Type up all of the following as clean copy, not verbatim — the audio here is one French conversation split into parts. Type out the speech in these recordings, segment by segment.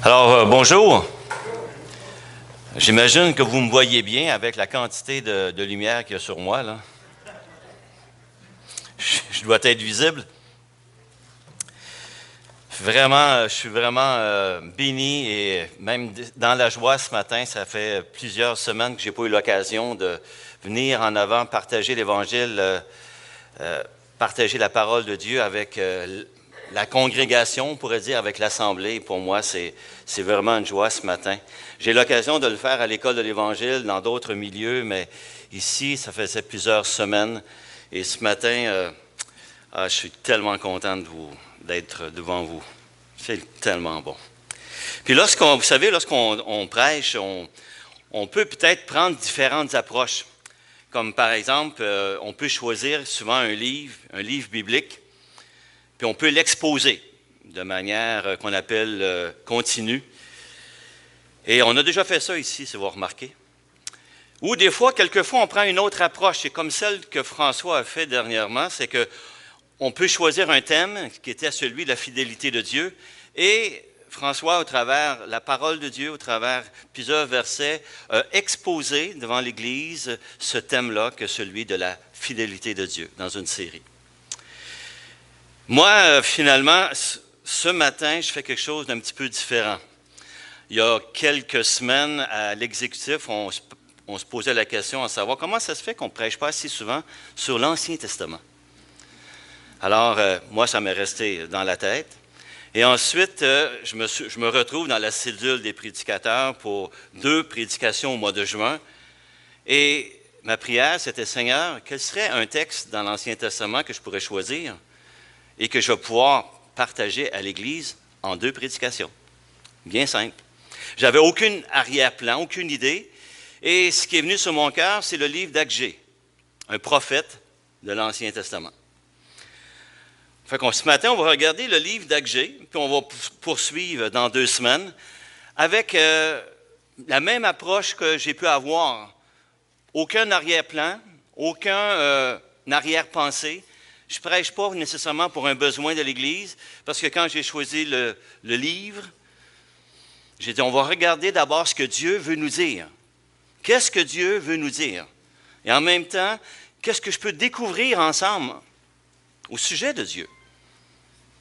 Alors, bonjour. J'imagine que vous me voyez bien avec la quantité de lumière qu'il y a sur moi, là. Je dois être visible. Vraiment, je suis vraiment béni et même dans la joie ce matin. Ça fait plusieurs semaines que je n'ai pas eu l'occasion de venir en avant, partager l'Évangile, partager la parole de Dieu avec la congrégation, on pourrait dire, avec l'Assemblée. Pour moi, c'est vraiment une joie ce matin. J'ai l'occasion de le faire à l'École de l'Évangile, dans d'autres milieux, mais ici, ça faisait plusieurs semaines. Et ce matin, je suis tellement content d'être devant vous. C'est tellement bon. Puis vous savez, lorsqu'on prêche, on peut peut-être prendre différentes approches. Comme par exemple, on peut choisir souvent un livre biblique, puis on peut l'exposer de manière qu'on appelle continue. Et on a déjà fait ça ici, si vous remarquez. Ou des fois, quelquefois, on prend une autre approche. C'est comme celle que François a fait dernièrement, c'est qu'on peut choisir un thème qui était celui de la fidélité de Dieu. Et François, au travers la parole de Dieu, au travers plusieurs versets, a exposé devant l'Église ce thème-là, que celui de la fidélité de Dieu, dans une série. Moi, finalement, ce matin, je fais quelque chose d'un petit peu différent. Il y a quelques semaines, à l'exécutif, on se posait la question à savoir comment ça se fait qu'on ne prêche pas assez souvent sur l'Ancien Testament. Alors, moi, ça m'est resté dans la tête. Et ensuite, je me retrouve dans la cédule des prédicateurs pour 2 prédications au mois de juin. Et ma prière, c'était, Seigneur, quel serait un texte dans l'Ancien Testament que je pourrais choisir et que je vais pouvoir partager à l'Église en 2 prédications? Bien simple. J'avais aucun arrière-plan, aucune idée. Et ce qui est venu sur mon cœur, c'est le livre d'Agé, un prophète de l'Ancien Testament. Fait qu'on, ce matin, on va regarder le livre d'Agé, puis on va poursuivre dans 2 semaines avec la même approche que j'ai pu avoir. Aucun arrière-plan, aucun arrière-pensée. Je ne prêche pas nécessairement pour un besoin de l'Église, parce que quand j'ai choisi le livre, j'ai dit, on va regarder d'abord ce que Dieu veut nous dire. Qu'est-ce que Dieu veut nous dire? Et en même temps, qu'est-ce que je peux découvrir ensemble au sujet de Dieu?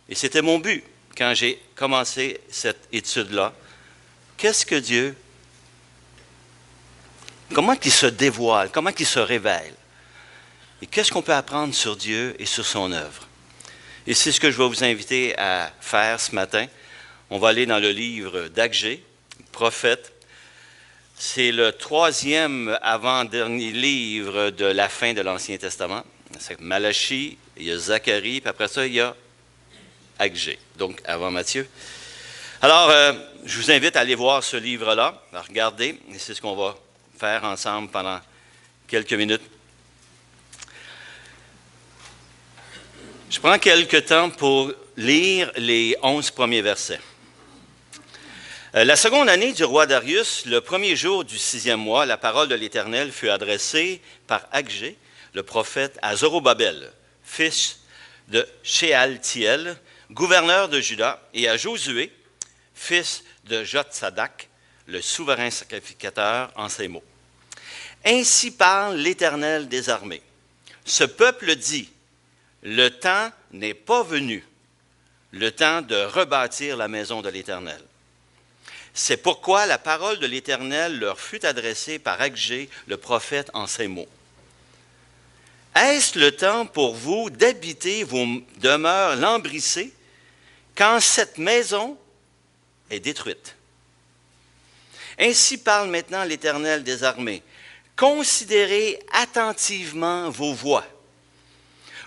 Et c'était mon but quand j'ai commencé cette étude-là. Qu'est-ce que Dieu? Comment il se dévoile? Comment il se révèle? Et qu'est-ce qu'on peut apprendre sur Dieu et sur son œuvre? Et c'est ce que je vais vous inviter à faire ce matin. On va aller dans le livre d'Agé, prophète. C'est le 3e avant-dernier livre de la fin de l'Ancien Testament. C'est Malachie, il y a Zacharie, puis après ça, il y a Agé, donc avant Matthieu. Alors, je vous invite à aller voir ce livre-là, à regarder, et c'est ce qu'on va faire ensemble pendant quelques minutes. Je prends quelques temps pour lire les 11 premiers versets. La seconde année du roi Darius, le premier jour du 6e mois, la parole de l'Éternel fut adressée par Agé, le prophète, à Zorobabel, fils de Shealtiel, gouverneur de Juda, et à Josué, fils de Jotsadak, le souverain sacrificateur, en ces mots. Ainsi parle l'Éternel des armées. Ce peuple dit, le temps n'est pas venu, le temps de rebâtir la maison de l'Éternel. C'est pourquoi la parole de l'Éternel leur fut adressée par Agé, le prophète, en ces mots. Est-ce le temps pour vous d'habiter vos demeures lambrissées quand cette maison est détruite? Ainsi parle maintenant l'Éternel des armées. Considérez attentivement vos voies.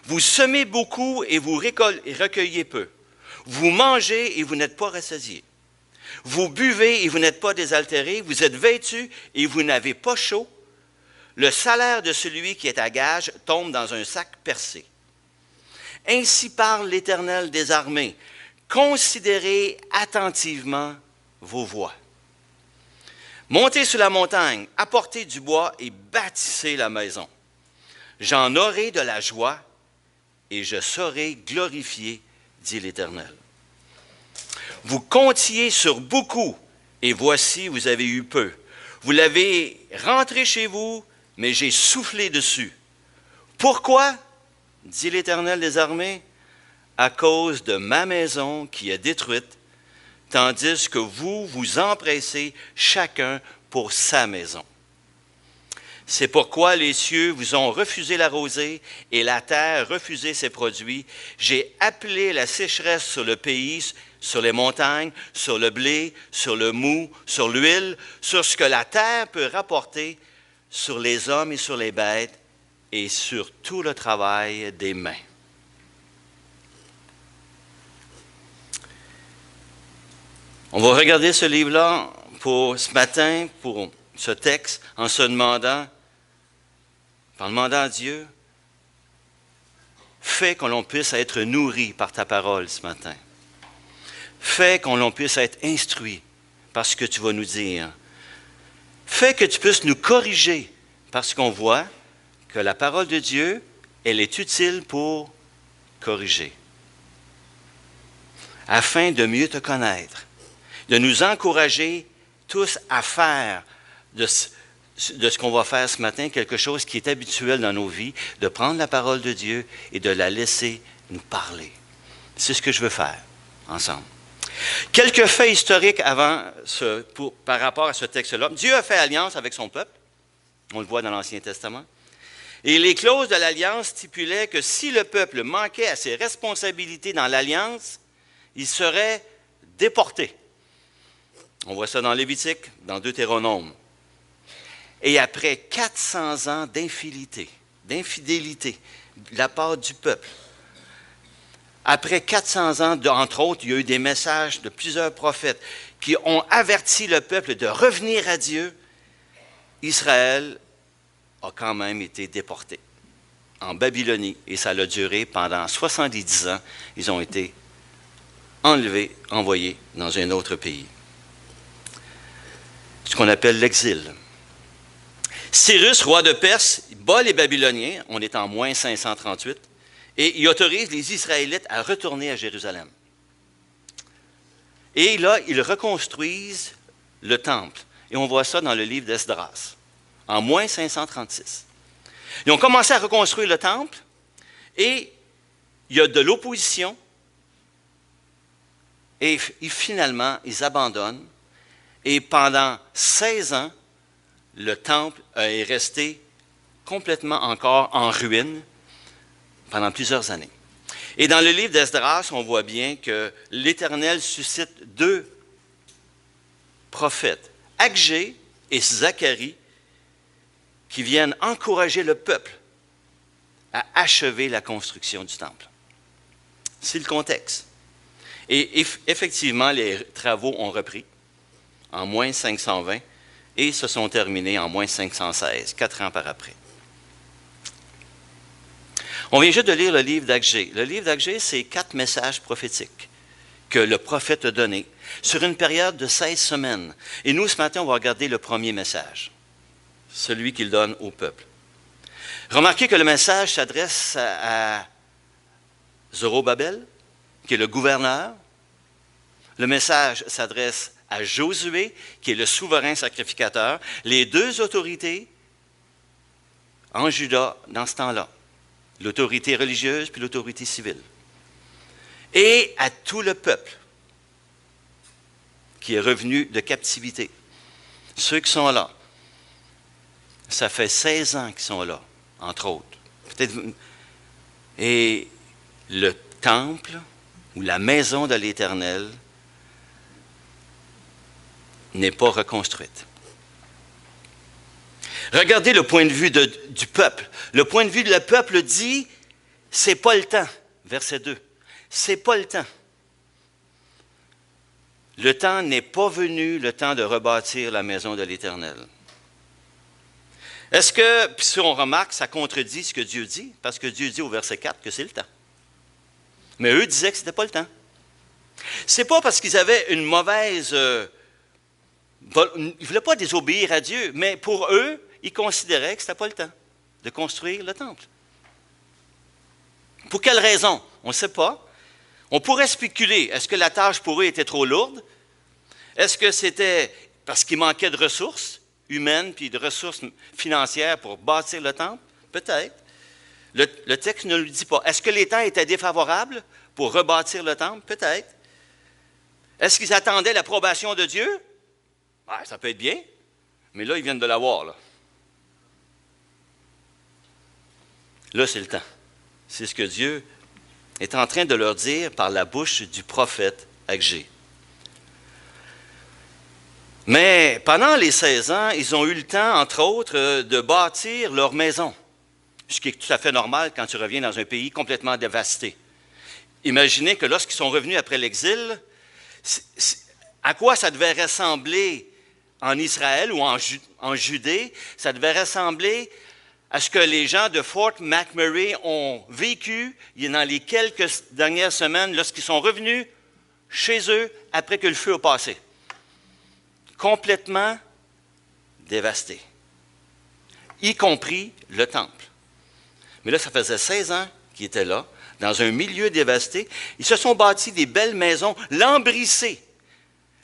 Vous semez beaucoup et vous recueillez peu. Vous mangez et vous n'êtes pas rassasiés. Vous buvez et vous n'êtes pas désaltérés. Vous êtes vêtus et vous n'avez pas chaud. Le salaire de celui qui est à gage tombe dans un sac percé. Ainsi parle l'Éternel des armées. Considérez attentivement vos voies. Montez sur la montagne, apportez du bois et bâtissez la maison. J'en aurai de la joie et je serai glorifié, dit l'Éternel. Vous comptiez sur beaucoup, et voici, vous avez eu peu. Vous l'avez rentré chez vous, mais j'ai soufflé dessus. Pourquoi? Dit l'Éternel des armées, à cause de ma maison qui est détruite, tandis que vous vous empressez chacun pour sa maison. C'est pourquoi les cieux vous ont refusé la rosée et la terre refusé ses produits. J'ai appelé la sécheresse sur le pays, sur les montagnes, sur le blé, sur le mou, sur l'huile, sur ce que la terre peut rapporter, sur les hommes et sur les bêtes, et sur tout le travail des mains. On va regarder ce livre-là pour ce matin, pour ce texte, en se demandant, en demandant à Dieu, fais que l'on puisse être nourri par ta parole ce matin. Fais que l'on puisse être instruit par ce que tu vas nous dire. Fais que tu puisses nous corriger parce qu'on voit que la parole de Dieu, elle est utile pour corriger. Afin de mieux te connaître, de nous encourager tous à faire de ce qu'on va faire ce matin quelque chose qui est habituel dans nos vies, de prendre la parole de Dieu et de la laisser nous parler. C'est ce que je veux faire ensemble. Quelques faits historiques par rapport à ce texte-là. Dieu a fait alliance avec son peuple. On le voit dans l'Ancien Testament. Et les clauses de l'alliance stipulaient que si le peuple manquait à ses responsabilités dans l'alliance, il serait déporté. On voit ça dans Lévitique, dans Deutéronome. Et après 400 ans d'infidélité de la part du peuple, après 400 ans, entre autres, il y a eu des messages de plusieurs prophètes qui ont averti le peuple de revenir à Dieu. Israël a quand même été déporté en Babylonie et ça a duré pendant 70 ans. Ils ont été enlevés, envoyés dans un autre pays. Ce qu'on appelle l'exil. Cyrus, roi de Perse, bat les Babyloniens, on est en moins 538, et il autorise les Israélites à retourner à Jérusalem. Et là, ils reconstruisent le temple. Et on voit ça dans le livre d'Esdras, en moins 536. Ils ont commencé à reconstruire le temple, et il y a de l'opposition, et finalement, ils abandonnent. Et pendant 16 ans, le temple est resté complètement encore en ruine pendant plusieurs années. Et dans le livre d'Esdras, on voit bien que l'Éternel suscite deux prophètes, Agé et Zacharie, qui viennent encourager le peuple à achever la construction du temple. C'est le contexte. Et effectivement, les travaux ont repris en moins 520 et se sont terminés en moins 516, 4 ans par après. On vient juste de lire le livre d'Agé. Le livre d'Agé, c'est 4 messages prophétiques que le prophète a donnés sur une période de 16 semaines. Et nous, ce matin, on va regarder le premier message, celui qu'il donne au peuple. Remarquez que le message s'adresse à Zorobabel, qui est le gouverneur. Le message s'adresse à Josué, qui est le souverain sacrificateur, les deux autorités en Juda dans ce temps-là, l'autorité religieuse puis l'autorité civile, et à tout le peuple qui est revenu de captivité. Ceux qui sont là, ça fait 16 ans qu'ils sont là, entre autres. Et le temple ou la maison de l'Éternel n'est pas reconstruite. Regardez le point de vue du peuple. Le point de vue du peuple dit, c'est pas le temps. Verset 2. C'est pas le temps. Le temps n'est pas venu, le temps de rebâtir la maison de l'Éternel. Est-ce que, puis si on remarque, ça contredit ce que Dieu dit? Parce que Dieu dit au verset 4 que c'est le temps. Mais eux disaient que ce n'était pas le temps. C'est pas parce qu'ils avaient une mauvaise... ils ne voulaient pas désobéir à Dieu, mais pour eux, ils considéraient que ce n'était pas le temps de construire le temple. Pour quelle raison? On ne sait pas. On pourrait spéculer, est-ce que la tâche pour eux était trop lourde? Est-ce que c'était parce qu'il manquait de ressources humaines puis de ressources financières pour bâtir le temple? Peut-être. Le texte ne le dit pas. Est-ce que les temps étaient défavorables pour rebâtir le temple? Peut-être. Est-ce qu'ils attendaient l'approbation de Dieu? Ouais, ça peut être bien, mais là, ils viennent de l'avoir. Là, c'est le temps. C'est ce que Dieu est en train de leur dire par la bouche du prophète Agé. Mais pendant les 16 ans, ils ont eu le temps, entre autres, de bâtir leur maison, ce qui est tout à fait normal quand tu reviens dans un pays complètement dévasté. Imaginez que lorsqu'ils sont revenus après l'exil, à quoi ça devait ressembler en Israël ou en Judée? Ça devait ressembler à ce que les gens de Fort McMurray ont vécu dans les quelques dernières semaines lorsqu'ils sont revenus chez eux après que le feu a passé. Complètement dévastés, y compris le temple. Mais là, ça faisait 16 ans qu'ils étaient là, dans un milieu dévasté. Ils se sont bâtis des belles maisons lambrissées.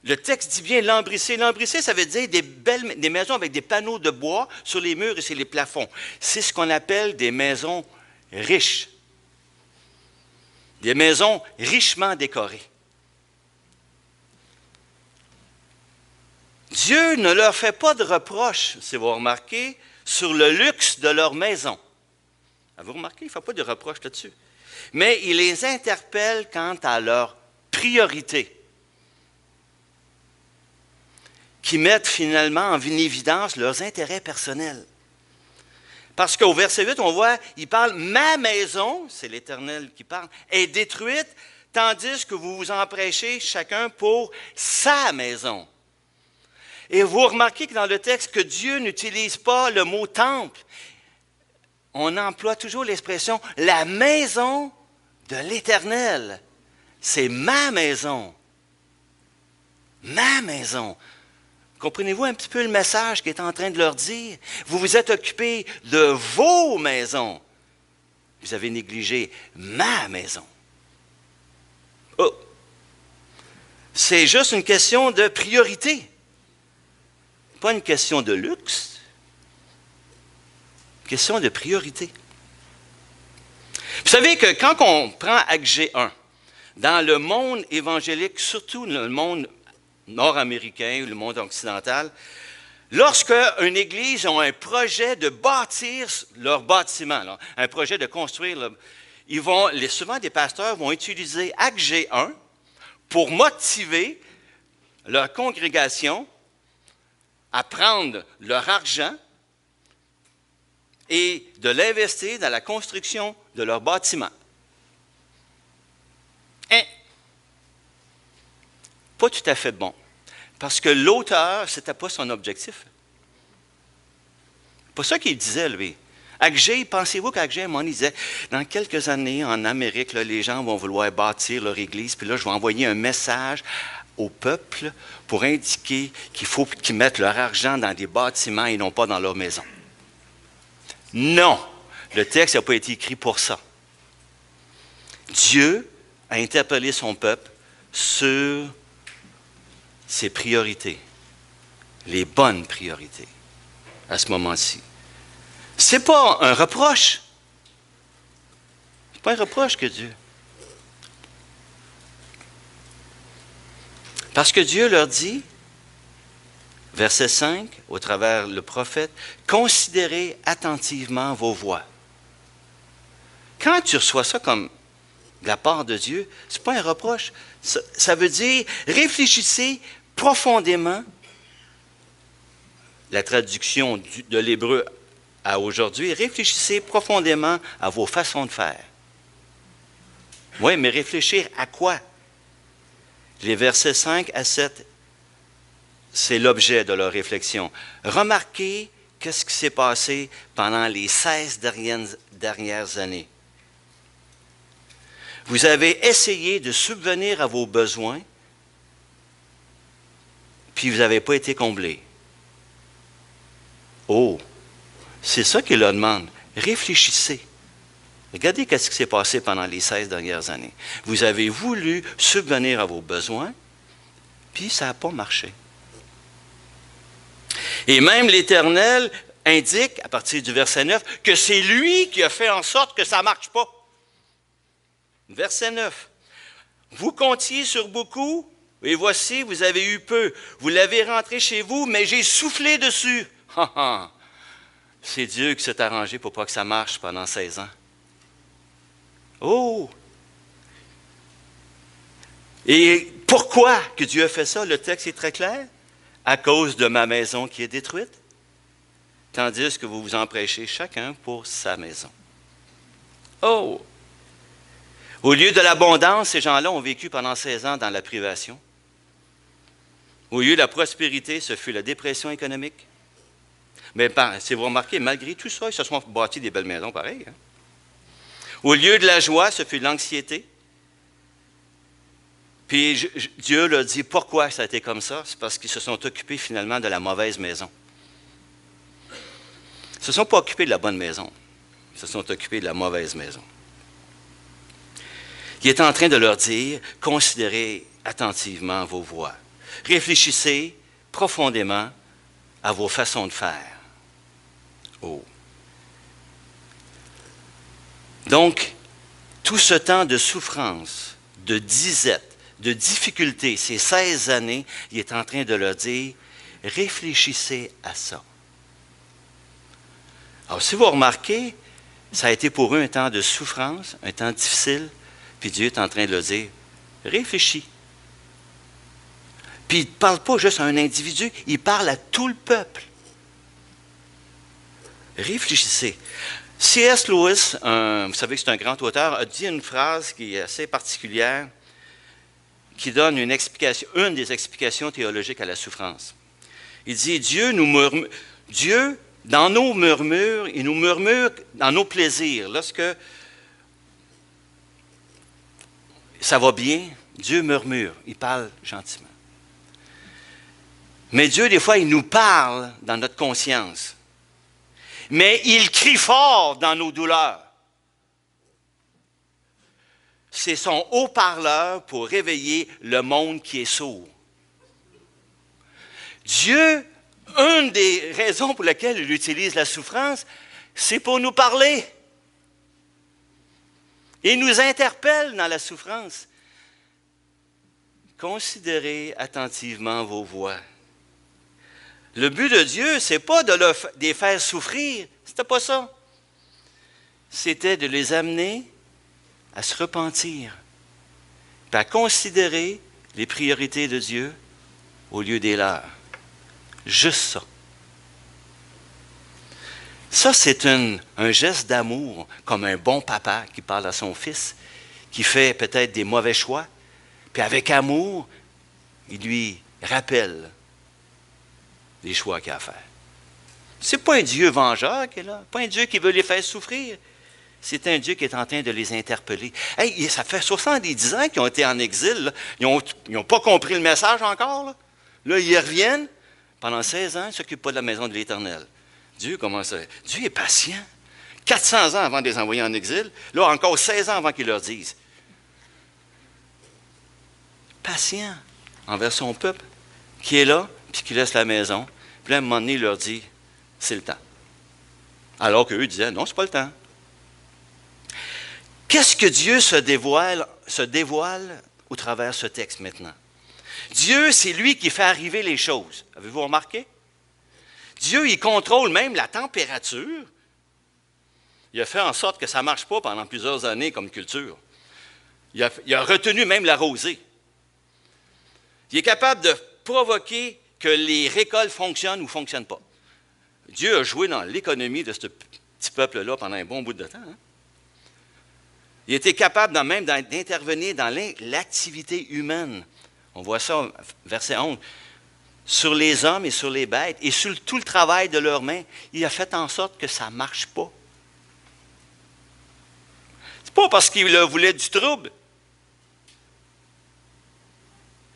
Le texte dit bien lambrissées. Lambrissées, ça veut dire des maisons avec des panneaux de bois sur les murs et sur les plafonds. C'est ce qu'on appelle des maisons riches. Des maisons richement décorées. Dieu ne leur fait pas de reproches, si vous remarquez, sur le luxe de leur maison. Vous remarquez, il ne fait pas de reproches là-dessus. Mais il les interpelle quant à leur priorité, qui mettent finalement en évidence leurs intérêts personnels. Parce qu'au verset 8, on voit, il parle « Ma maison », c'est l'Éternel qui parle, « est détruite, tandis que vous vous emprêchez chacun pour sa maison. » Et vous remarquez que dans le texte, que Dieu n'utilise pas le mot « temple ». On emploie toujours l'expression « la maison de l'Éternel ». C'est ma maison. Ma maison. Comprenez-vous un petit peu le message qu'il est en train de leur dire? Vous vous êtes occupés de vos maisons. Vous avez négligé ma maison. Oh! C'est juste une question de priorité. Pas une question de luxe. Une question de priorité. Vous savez que quand on prend Agé 1, dans le monde évangélique, surtout le monde nord-américain ou le monde occidental, lorsque une église a un projet de bâtir leur bâtiment, là, un projet de construire, souvent des pasteurs vont utiliser Agé 1 pour motiver leur congrégation à prendre leur argent et de l'investir dans la construction de leur bâtiment. Pas tout à fait bon. Parce que l'auteur, ce n'était pas son objectif. C'est pas ça qu'il disait, lui. Agé, pensez-vous qu'Agé, à un moment, il disait, dans quelques années, en Amérique, là, les gens vont vouloir bâtir leur église, puis là, je vais envoyer un message au peuple pour indiquer qu'il faut qu'ils mettent leur argent dans des bâtiments et non pas dans leur maison. Non, le texte n'a pas été écrit pour ça. Dieu a interpellé son peuple sur ses priorités, les bonnes priorités, à ce moment-ci. Ce n'est pas un reproche. Ce n'est pas un reproche que Dieu. Parce que Dieu leur dit, verset 5, au travers le prophète, « Considérez attentivement vos voies. » Quand tu reçois ça comme de la part de Dieu, ce n'est pas un reproche. Ça veut dire, réfléchissez profondément. La traduction de l'hébreu à aujourd'hui, réfléchissez profondément à vos façons de faire. Oui, mais réfléchir à quoi? Les versets 5 à 7, c'est l'objet de leur réflexion. Remarquez qu'est-ce qui s'est passé pendant les 16 dernières années. Vous avez essayé de subvenir à vos besoins, puis vous n'avez pas été comblés. Oh, c'est ça qu'il leur demande. Réfléchissez. Regardez ce qui s'est passé pendant les 16 dernières années. Vous avez voulu subvenir à vos besoins, puis ça n'a pas marché. Et même l'Éternel indique, à partir du verset 9, que c'est lui qui a fait en sorte que ça ne marche pas. Verset 9. Vous comptiez sur beaucoup, et voici, vous avez eu peu. Vous l'avez rentré chez vous, mais j'ai soufflé dessus. C'est Dieu qui s'est arrangé pour pas que ça marche pendant 16 ans. Oh! Et pourquoi que Dieu a fait ça? Le texte est très clair. À cause de ma maison qui est détruite, tandis que vous vous en prêchez chacun pour sa maison. Oh! Au lieu de l'abondance, ces gens-là ont vécu pendant 16 ans dans la privation. Au lieu de la prospérité, ce fut la dépression économique. Mais si vous remarquez, malgré tout ça, ils se sont bâtis des belles maisons pareilles. Hein? Au lieu de la joie, ce fut l'anxiété. Puis Dieu leur dit pourquoi ça a été comme ça. C'est parce qu'ils se sont occupés finalement de la mauvaise maison. Ils ne se sont pas occupés de la bonne maison. Ils se sont occupés de la mauvaise maison. Il est en train de leur dire, considérez attentivement vos voies. Réfléchissez profondément à vos façons de faire. Oh. Donc, tout ce temps de souffrance, de disette, de difficulté, ces 16 années, il est en train de leur dire, réfléchissez à ça. Alors, si vous remarquez, ça a été pour eux un temps de souffrance, un temps difficile, puis Dieu est en train de leur dire, réfléchis. Puis il ne parle pas juste à un individu, il parle à tout le peuple. Réfléchissez. C.S. Lewis, vous savez que c'est un grand auteur, a dit une phrase qui est assez particulière, qui donne une des explications théologiques à la souffrance. Il dit, Dieu, dans nos murmures, il nous murmure dans nos plaisirs. Lorsque ça va bien, Dieu murmure, il parle gentiment. Mais Dieu, des fois, il nous parle dans notre conscience. Mais il crie fort dans nos douleurs. C'est son haut-parleur pour réveiller le monde qui est sourd. Dieu, une des raisons pour lesquelles il utilise la souffrance, c'est pour nous parler. Il nous interpelle dans la souffrance. Considérez attentivement vos voies. Le but de Dieu, ce n'est pas de les faire souffrir. C'était pas ça. C'était de les amener à se repentir, puis à considérer les priorités de Dieu au lieu des leurs. Juste ça. Ça, c'est un geste d'amour, comme un bon papa qui parle à son fils, qui fait peut-être des mauvais choix, puis avec amour, il lui rappelle les choix qu'il a à faire. Ce n'est pas un Dieu vengeur qui est là, pas un Dieu qui veut les faire souffrir. C'est un Dieu qui est en train de les interpeller. Hey, ça fait 70 ans qu'ils ont été en exil. Là. Ils n'ont pas compris le message encore. Là, ils reviennent. Pendant 16 ans, ils ne s'occupent pas de la maison de l'Éternel. Dieu commence à... Dieu est patient. 400 ans avant de les envoyer en exil. Là, encore 16 ans avant qu'ils leur disent. Patient envers son peuple qui est là, puis qui laisse la maison. Puis là, à un moment donné, il leur dit, c'est le temps. Alors qu'eux disaient, non, c'est pas le temps. Qu'est-ce que Dieu se dévoile au travers de ce texte maintenant? Dieu, c'est lui qui fait arriver les choses. Avez-vous remarqué? Dieu, il contrôle même la température. Il a fait en sorte que ça ne marche pas pendant plusieurs années comme culture. Il a retenu même la rosée. Il est capable de provoquer que les récoltes fonctionnent ou ne fonctionnent pas. Dieu a joué dans l'économie de ce petit peuple-là pendant un bon bout de temps. Hein? Il était capable même d'intervenir dans l'activité humaine. On voit ça, verset 11. Sur les hommes et sur les bêtes et sur tout le travail de leurs mains, il a fait en sorte que ça ne marche pas. C'est pas parce qu'il voulait du trouble.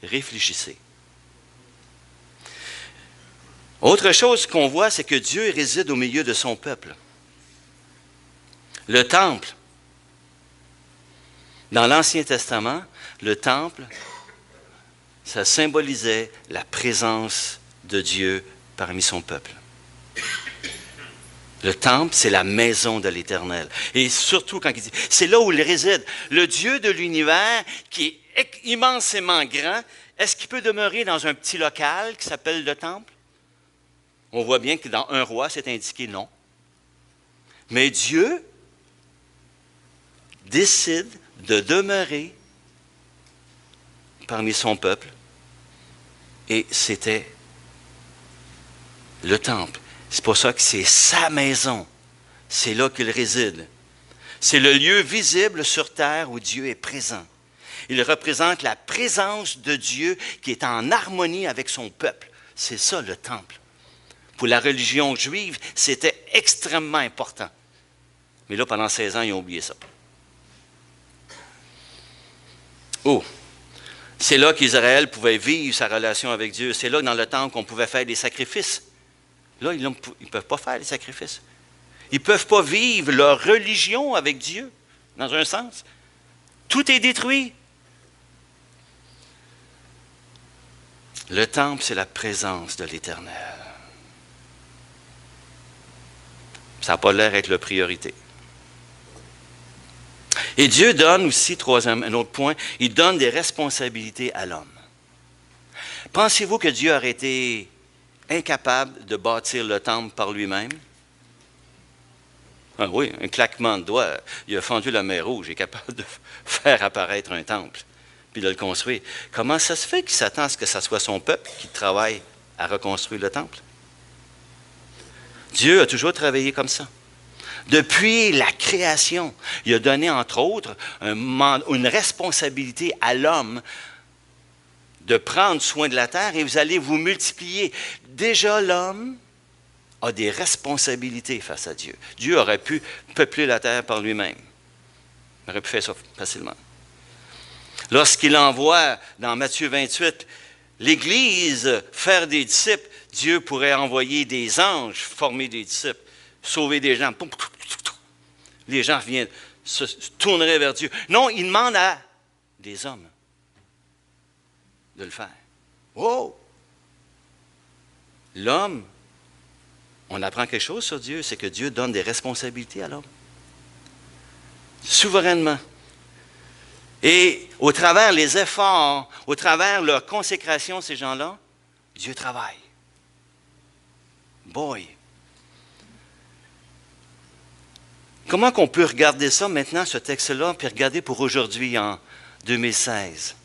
Réfléchissez. Autre chose qu'on voit, c'est que Dieu réside au milieu de son peuple. Le temple, Dans l'Ancien Testament, le temple, ça symbolisait la présence de Dieu parmi son peuple. Le temple, c'est la maison de l'Éternel. Et surtout quand il dit, c'est là où il réside. Le Dieu de l'univers, qui est immensément grand, est-ce qu'il peut demeurer dans un petit local qui s'appelle le temple? On voit bien que dans un roi, c'est indiqué non. Mais Dieu décide de demeurer parmi son peuple. Et c'était le temple. C'est pour ça que c'est sa maison. C'est là qu'il réside. C'est le lieu visible sur terre où Dieu est présent. Il représente la présence de Dieu qui est en harmonie avec son peuple. C'est ça le temple. Pour la religion juive, c'était extrêmement important. Mais là, pendant 16 ans, ils ont oublié ça. Oh! C'est là qu'Israël pouvait vivre sa relation avec Dieu. C'est là, dans le temple, qu'on pouvait faire des sacrifices. Là, ils ne peuvent pas faire les sacrifices. Ils ne peuvent pas vivre leur religion avec Dieu, dans un sens. Tout est détruit. Le temple, c'est la présence de l'Éternel. Ça n'a pas l'air d'être la priorité. Et Dieu donne aussi, un autre point, il donne des responsabilités à l'homme. Pensez-vous que Dieu aurait été incapable de bâtir le temple par lui-même? Ah oui, un claquement de doigts. Il a fendu la mer Rouge, il est capable de faire apparaître un temple, puis de le construire. Comment ça se fait qu'il s'attend à ce que ce soit son peuple qui travaille à reconstruire le temple? Dieu a toujours travaillé comme ça. Depuis la création, il a donné, entre autres, une responsabilité à l'homme de prendre soin de la terre et vous allez vous multiplier. Déjà, l'homme a des responsabilités face à Dieu. Dieu aurait pu peupler la terre par lui-même. Il aurait pu faire ça facilement. Lorsqu'il envoie, dans Matthieu 28, l'Église faire des disciples, Dieu pourrait envoyer des anges, former des disciples, sauver des gens. Les gens se tourneraient vers Dieu. Non, il demande à des hommes de le faire. Oh! L'homme, on apprend quelque chose sur Dieu, c'est que Dieu donne des responsabilités à l'homme. Souverainement. Et au travers les efforts, au travers leur consécration, ces gens-là, Dieu travaille. Boy! Comment qu'on peut regarder ça maintenant, ce texte-là, puis regarder pour aujourd'hui, en 2016?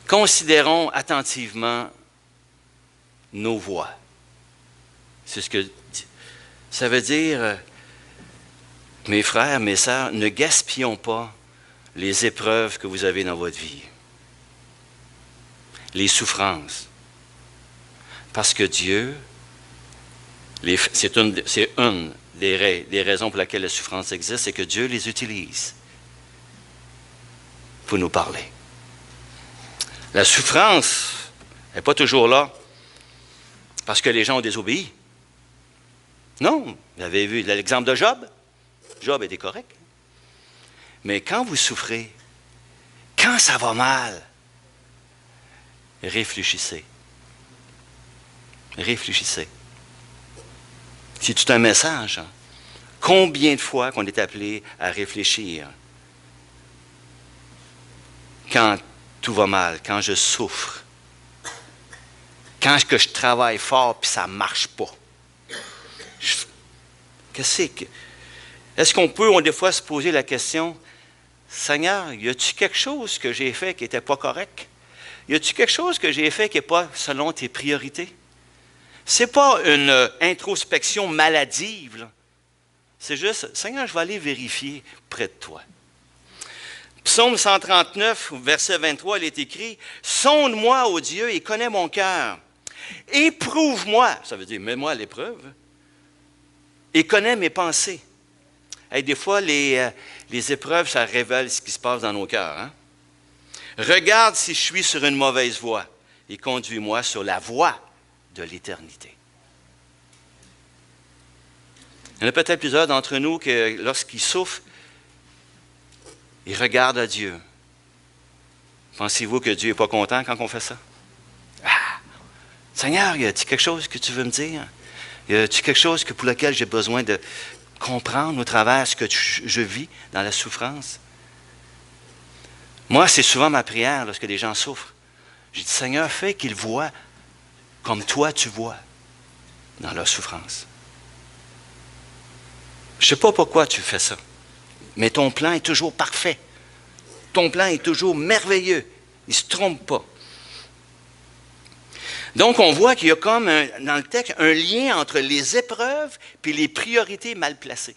Considérons attentivement nos voix. C'est ce que ça veut dire, mes frères, mes sœurs, ne gaspillons pas les épreuves que vous avez dans votre vie, les souffrances. Parce que Dieu, c'est une des raisons pour lesquelles la souffrance existe, c'est que Dieu les utilise pour nous parler. La souffrance n'est pas toujours là parce que les gens ont désobéi. Non, vous avez vu l'exemple de Job. Job était correct. Mais quand vous souffrez, quand ça va mal, réfléchissez. Réfléchissez. C'est tout un message. Hein? Combien de fois qu'on est appelé à réfléchir quand tout va mal, quand je souffre, quand je travaille fort puis ça ne marche pas. Est-ce qu'on peut, des fois, se poser la question, Seigneur, y a-t-il quelque chose que j'ai fait qui n'était pas correct? Y a-t-il quelque chose que j'ai fait qui n'est pas selon tes priorités? Ce n'est pas une introspection maladive. Là. C'est juste, Seigneur, je vais aller vérifier près de toi. Psaume 139, verset 23, il est écrit, « Sonde-moi, ô Dieu, et connais mon cœur. Éprouve-moi. » Ça veut dire, mets-moi à l'épreuve. « Et connais mes pensées. » Hey, des fois, les épreuves, ça révèle ce qui se passe dans nos cœurs. Hein? Regarde si je suis sur une mauvaise voie et conduis-moi sur la voie de l'éternité. Il y en a peut-être plusieurs d'entre nous que lorsqu'ils souffrent, il regarde à Dieu. Pensez-vous que Dieu n'est pas content quand on fait ça? Ah! Seigneur, y a-t-il quelque chose que tu veux me dire? Y a-t-il quelque chose pour lequel j'ai besoin de comprendre au travers ce que je vis dans la souffrance? Moi, c'est souvent ma prière lorsque les gens souffrent. J'ai dit, Seigneur, fais qu'ils voient comme toi tu vois dans leur souffrance. Je ne sais pas pourquoi tu fais ça, mais ton plan est toujours parfait. Ton plan est toujours merveilleux. Il ne se trompe pas. Donc, on voit qu'il y a comme, dans le texte, un lien entre les épreuves et les priorités mal placées.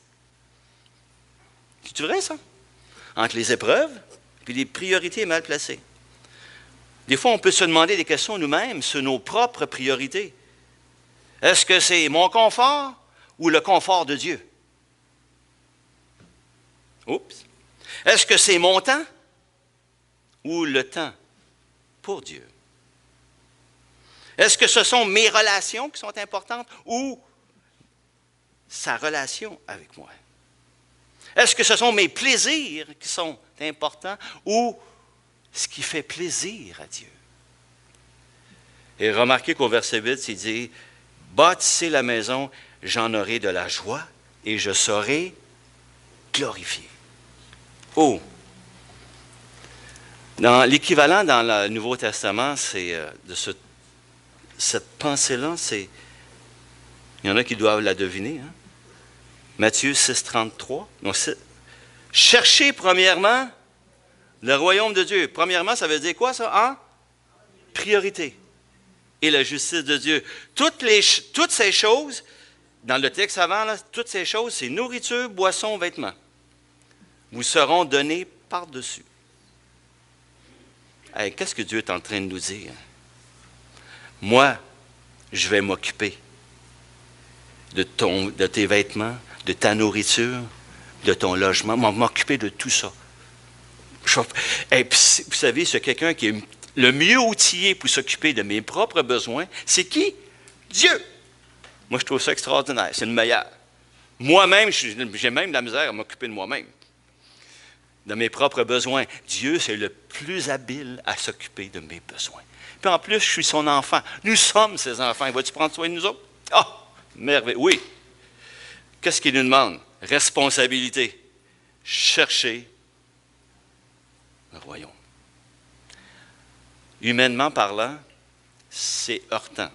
C'est vrai, ça? Entre les épreuves et les priorités mal placées. Des fois, on peut se demander des questions nous-mêmes sur nos propres priorités. Est-ce que c'est mon confort ou le confort de Dieu? Oups. Est-ce que c'est mon temps ou le temps pour Dieu? Est-ce que ce sont mes relations qui sont importantes ou sa relation avec moi? Est-ce que ce sont mes plaisirs qui sont importants ou ce qui fait plaisir à Dieu? Et remarquez qu'au verset 8, il dit, « Bâtissez la maison, j'en aurai de la joie et je serai glorifié. » Oh! Dans l'équivalent dans le Nouveau Testament, c'est de cette pensée-là, c'est... Il y en a qui doivent la deviner. Hein? Matthieu 6, 33. Donc, cherchez premièrement le royaume de Dieu. Premièrement, ça veut dire quoi, ça? En priorité. Et la justice de Dieu. Toutes ces choses, dans le texte avant, là, toutes ces choses, c'est nourriture, boisson, vêtements. Vous seront donnés par-dessus. Hey, qu'est-ce que Dieu est en train de nous dire? Moi, je vais m'occuper de tes vêtements, de ta nourriture, de ton logement, m'occuper de tout ça. Et puis, vous savez, c'est quelqu'un qui est le mieux outillé pour s'occuper de mes propres besoins. C'est qui? Dieu. Moi, je trouve ça extraordinaire. C'est le meilleur. Moi-même, j'ai même de la misère à m'occuper de moi-même, de mes propres besoins. Dieu, c'est le plus habile à s'occuper de mes besoins. Puis en plus, je suis son enfant. Nous sommes ses enfants. Vas-tu prendre soin de nous autres? Ah, merveilleux. Oui. Qu'est-ce qu'il nous demande? Responsabilité. Chercher le royaume. Humainement parlant, c'est heurtant.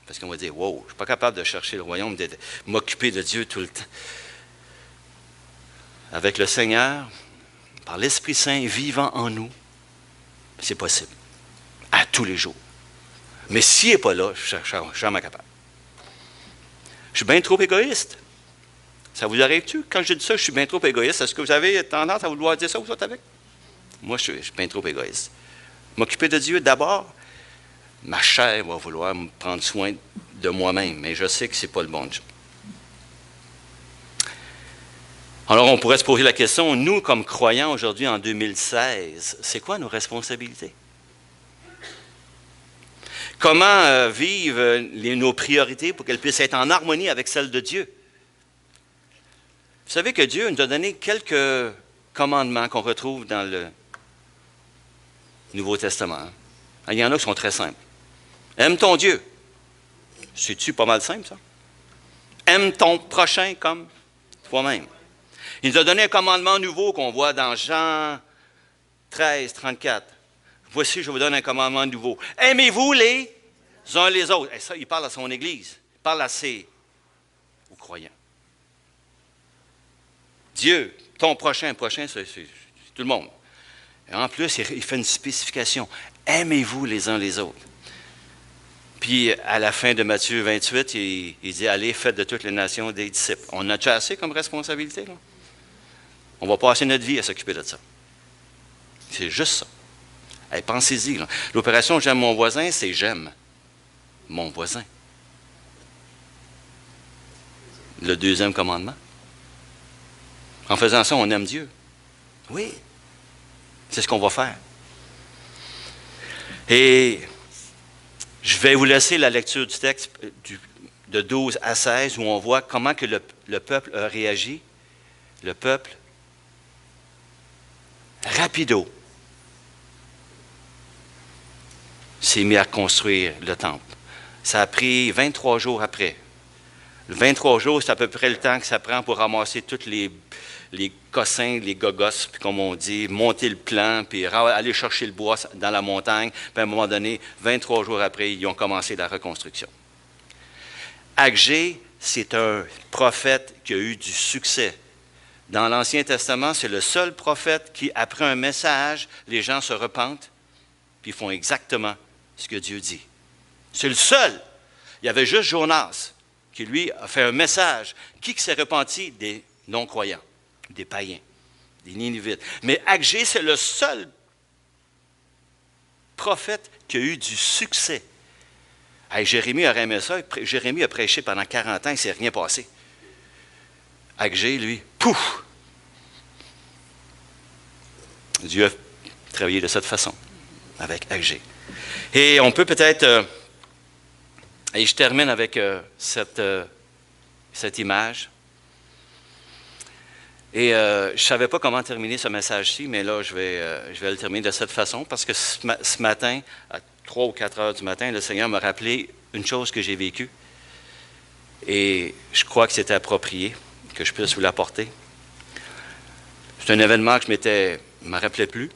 Parce qu'on va dire, wow, je ne suis pas capable de chercher le royaume, de m'occuper de Dieu tout le temps. Avec le Seigneur, par l'Esprit Saint vivant en nous, c'est possible. À tous les jours. Mais s'il n'est pas là, je ne suis jamais capable. Je suis bien trop égoïste. Ça vous arrive-tu? Quand je dis ça, je suis bien trop égoïste. Est-ce que vous avez tendance à vouloir dire ça, vous autres, avec? Moi, je suis bien trop égoïste. M'occuper de Dieu d'abord, ma chair va vouloir me prendre soin de moi-même, mais je sais que ce n'est pas le bon Dieu. Alors, on pourrait se poser la question, nous, comme croyants aujourd'hui en 2016, c'est quoi nos responsabilités? Comment vivre nos priorités pour qu'elles puissent être en harmonie avec celles de Dieu? Vous savez que Dieu nous a donné quelques commandements qu'on retrouve dans le Nouveau Testament. Il y en a qui sont très simples. Aime ton Dieu. C'est-tu pas mal simple, ça? Aime ton prochain comme toi-même. Il nous a donné un commandement nouveau qu'on voit dans Jean 13, 34. Voici, je vous donne un commandement nouveau. Aimez-vous les uns les autres. Et ça, il parle à son Église. Il parle aux croyants. Dieu, ton prochain, c'est tout le monde. Et en plus, il fait une spécification. Aimez-vous les uns les autres. Puis, à la fin de Matthieu 28, il dit, allez, faites de toutes les nations des disciples. On a déjà assez comme responsabilité, là? On va passer notre vie à s'occuper de ça. C'est juste ça. Hey, pensez-y. L'opération J'aime mon voisin, c'est j'aime mon voisin. Le deuxième commandement. En faisant ça, on aime Dieu. Oui. C'est ce qu'on va faire. Et je vais vous laisser la lecture du texte de 12 à 16 où on voit comment que le peuple a réagi. Le peuple rapido, s'est mis à construire le temple. Ça a pris 23 jours après. Le 23 jours, c'est à peu près le temps que ça prend pour ramasser tous les cossins, les gogos, puis comme on dit, monter le plan, puis aller chercher le bois dans la montagne. Puis à un moment donné, 23 jours après, ils ont commencé la reconstruction. Agé, c'est un prophète qui a eu du succès. Dans l'Ancien Testament, c'est le seul prophète qui, après un message, les gens se repentent, puis font exactement ce que Dieu dit. C'est le seul. Il y avait juste Jonas, qui lui a fait un message. Qui s'est repenti? Des non-croyants, des païens, des Ninivites. Mais Agé, c'est le seul prophète qui a eu du succès. Hey, Jérémie aurait aimé ça. Jérémie a prêché pendant 40 ans, il ne s'est rien passé. Agé, lui, pouf! Dieu a travaillé de cette façon, avec Agé. Et on peut peut-être... et je termine avec cette image. Et je ne savais pas comment terminer ce message-ci, mais là, je vais le terminer de cette façon, parce que ce matin, à 3 ou 4 heures du matin, le Seigneur m'a rappelé une chose que j'ai vécue. Et je crois que c'était approprié que je puisse vous l'apporter. C'est un événement que je ne me rappelais plus.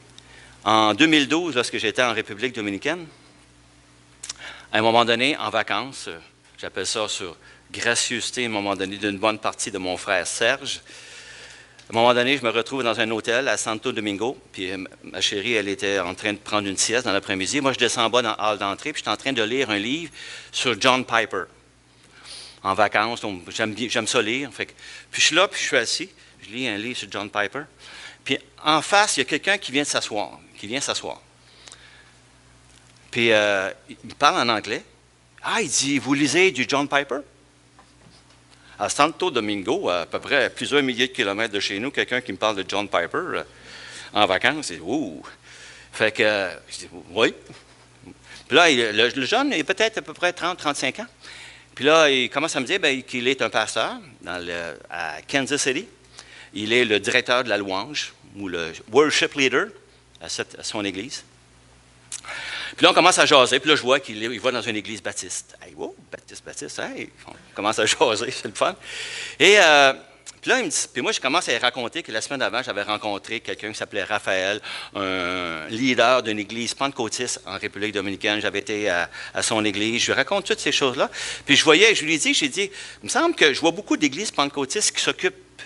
En 2012, lorsque j'étais en République dominicaine, à un moment donné, en vacances, j'appelle ça sur gracieuseté, à un moment donné, d'une bonne partie de mon frère Serge. À un moment donné, je me retrouve dans un hôtel à Santo Domingo, puis ma chérie, elle était en train de prendre une sieste dans l'après-midi. Moi, je descends en bas dans la hall d'entrée, puis je suis en train de lire un livre sur John Piper. En vacances, donc j'aime ça lire. Puis je suis là, puis je suis assis, je lis un livre sur John Piper. Puis en face, il y a quelqu'un qui vient s'asseoir. Puis il parle en anglais. Ah, il dit, vous lisez du John Piper? À Santo Domingo, à peu près à plusieurs milliers de kilomètres de chez nous, quelqu'un qui me parle de John Piper en vacances, c'est ouh! Fait que, je dis, oui. Puis là, le jeune est peut-être à peu près 30-35 ans. Puis là, il commence à me dire qu'il est un pasteur à Kansas City. Il est le directeur de la louange ou le worship leader à son église. Puis là, on commence à jaser. Puis là, je vois qu'il va dans une église baptiste. Hey, wow, baptiste, hey, on commence à jaser, c'est le fun. Et puis là, il me dit, puis moi, je commence à lui raconter que la semaine d'avant, j'avais rencontré quelqu'un qui s'appelait Raphaël, un leader d'une église pentecôtiste en République dominicaine. J'avais été à son église. Je lui raconte toutes ces choses-là. Puis je lui ai dit, il me semble que je vois beaucoup d'églises pentecôtistes qui s'occupent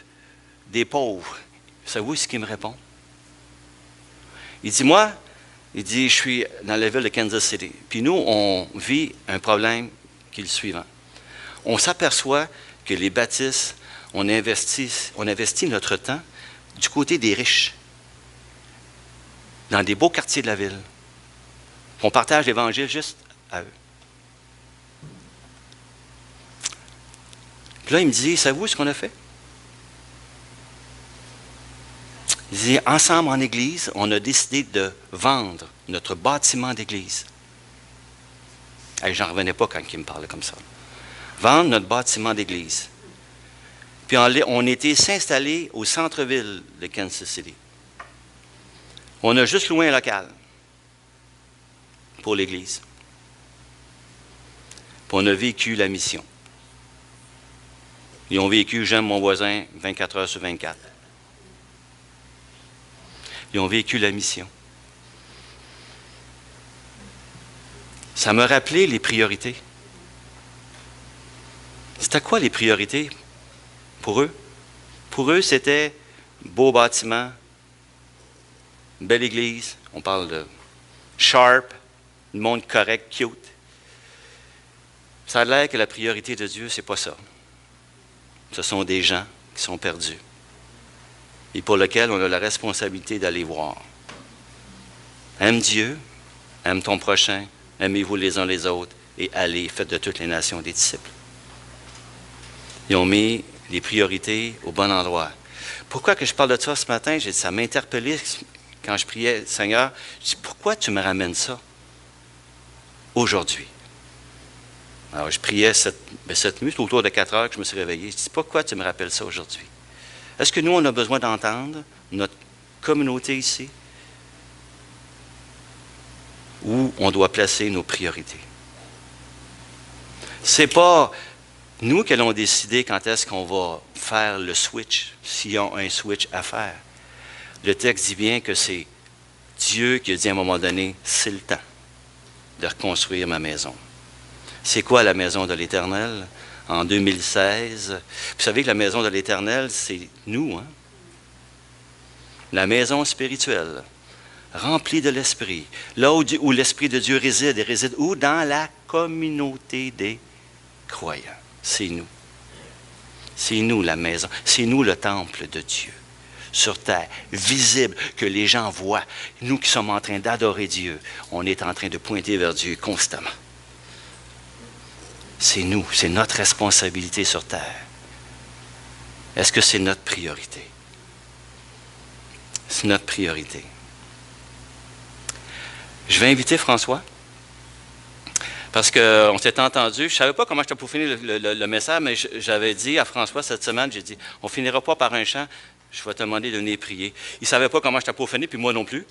des pauvres. Savez-vous ce qu'il me répond? Il dit, moi, je suis dans la ville de Kansas City. Puis nous, on vit un problème qui est le suivant. On s'aperçoit que les baptistes, on investit notre temps du côté des riches, dans des beaux quartiers de la ville. On partage l'Évangile juste à eux. Puis là, il me dit, savez-vous ce qu'on a fait? Il dit, ensemble en Église, on a décidé de vendre notre bâtiment d'Église. J'en revenais pas quand il me parlait comme ça. Vendre notre bâtiment d'Église. Puis on était s'installer au centre-ville de Kansas City. On a juste loué un local pour l'Église. Puis on a vécu la mission. Ils ont vécu, j'aime mon voisin, 24 heures sur 24. Ils ont vécu la mission. Ça m'a rappelé les priorités. C'était quoi les priorités pour eux? Pour eux, c'était beau bâtiment, une belle église, on parle de sharp, le monde correct, cute. Ça a l'air que la priorité de Dieu, c'est pas ça. Ce sont des gens qui sont perdus et pour lesquels on a la responsabilité d'aller voir. Aime Dieu, aime ton prochain, aimez-vous les uns les autres et allez, faites de toutes les nations des disciples. Ils ont mis les priorités au bon endroit. Pourquoi que je parle de ça ce matin? Ça m'a interpellé quand je priais, Seigneur, je dis, pourquoi tu me ramènes ça aujourd'hui? Alors, je priais cette nuit, autour de 4 heures que je me suis réveillé. Je dis, pourquoi tu me rappelles ça aujourd'hui? Est-ce que nous, on a besoin d'entendre notre communauté ici, où on doit placer nos priorités. Ce n'est pas nous qui allons décider quand est-ce qu'on va faire le switch, s'il y a un switch à faire. Le texte dit bien que c'est Dieu qui a dit à un moment donné, c'est le temps de reconstruire ma maison. C'est quoi la maison de l'Éternel? En 2016, vous savez que la maison de l'Éternel, c'est nous, hein? La maison spirituelle, remplie de l'Esprit, là où l'Esprit de Dieu réside, et réside où? Dans la communauté des croyants. C'est nous. C'est nous la maison, c'est nous le temple de Dieu, sur terre, visible, que les gens voient. Nous qui sommes en train d'adorer Dieu, on est en train de pointer vers Dieu constamment. C'est nous, c'est notre responsabilité sur terre. Est-ce que c'est notre priorité? C'est notre priorité. Je vais inviter François, parce qu'on s'était entendu. Je ne savais pas comment je pour finir le message, mais j'avais dit à François cette semaine, j'ai dit, on ne finira pas par un chant, je vais te demander de venir prier. Il ne savait pas comment je pour finir, puis moi non plus.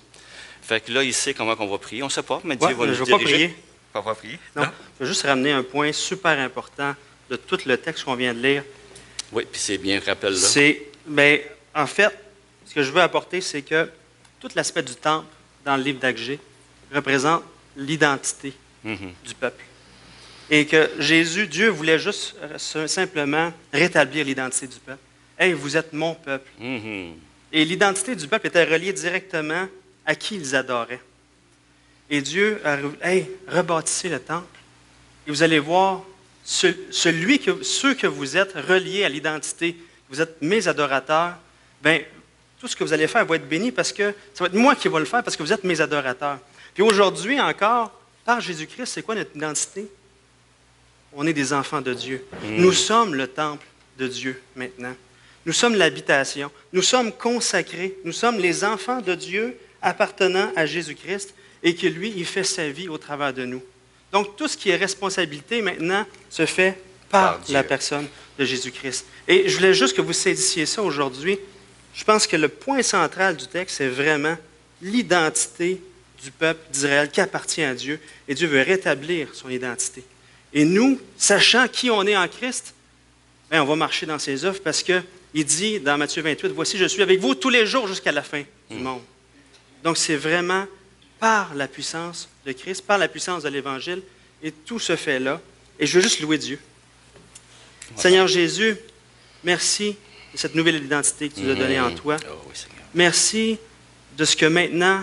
Fait que là, il sait comment on va prier. On ne sait pas, mais Dieu va nous diriger. Je ne vais pas prier. Pas prier? Non. Je vais juste ramener un point super important de tout le texte qu'on vient de lire. Oui, puis c'est bien, rappelle-là. En fait, ce que je veux apporter, c'est que tout l'aspect du temple dans le livre d'Agé représente l'identité du peuple. Et que Jésus, Dieu voulait juste simplement rétablir l'identité du peuple. « Hey, vous êtes mon peuple. Et l'identité du peuple était reliée directement à qui ils adoraient. Et Dieu a dit, hey, rebâtissez le temple. Et vous allez voir, ceux que vous êtes reliés à l'identité, vous êtes mes adorateurs, bien, tout ce que vous allez faire va être béni parce que ça va être moi qui vais le faire parce que vous êtes mes adorateurs. Puis aujourd'hui encore, par Jésus-Christ, c'est quoi notre identité? On est des enfants de Dieu. Nous sommes le temple de Dieu maintenant. Nous sommes l'habitation. Nous sommes consacrés. Nous sommes les enfants de Dieu appartenant à Jésus-Christ et que lui, il fait sa vie au travers de nous. Donc, tout ce qui est responsabilité maintenant se fait par la personne de Jésus-Christ. Et je voulais juste que vous saisissiez ça aujourd'hui. Je pense que le point central du texte, c'est vraiment l'identité du peuple d'Israël qui appartient à Dieu. Et Dieu veut rétablir son identité. Et nous, sachant qui on est en Christ, bien, on va marcher dans ses œuvres parce qu'il dit dans Matthieu 28, « Voici, je suis avec vous tous les jours jusqu'à la fin du monde. » Donc, c'est vraiment par la puissance de Christ, par la puissance de l'Évangile, et tout se fait là. Et je veux juste louer Dieu. Ouais. Seigneur Jésus, merci de cette nouvelle identité que tu nous as donnée en toi. Oh, oui, merci de ce que maintenant,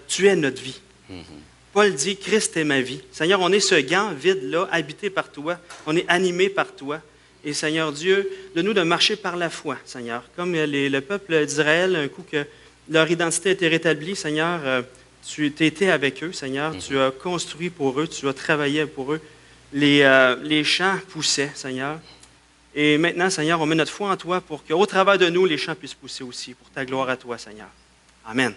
tu es notre vie. Paul dit, Christ est ma vie. Seigneur, on est ce gant vide-là, habité par toi. On est animé par toi. Et Seigneur Dieu, de nous de marcher par la foi, Seigneur. Comme le peuple d'Israël, un coup que leur identité a été rétablie, Seigneur, tu étais avec eux, Seigneur. Tu as construit pour eux, tu as travaillé pour eux. Les champs poussaient, Seigneur. Et maintenant, Seigneur, on met notre foi en toi pour qu'au travers de nous, les champs puissent pousser aussi, pour ta gloire à toi, Seigneur. Amen.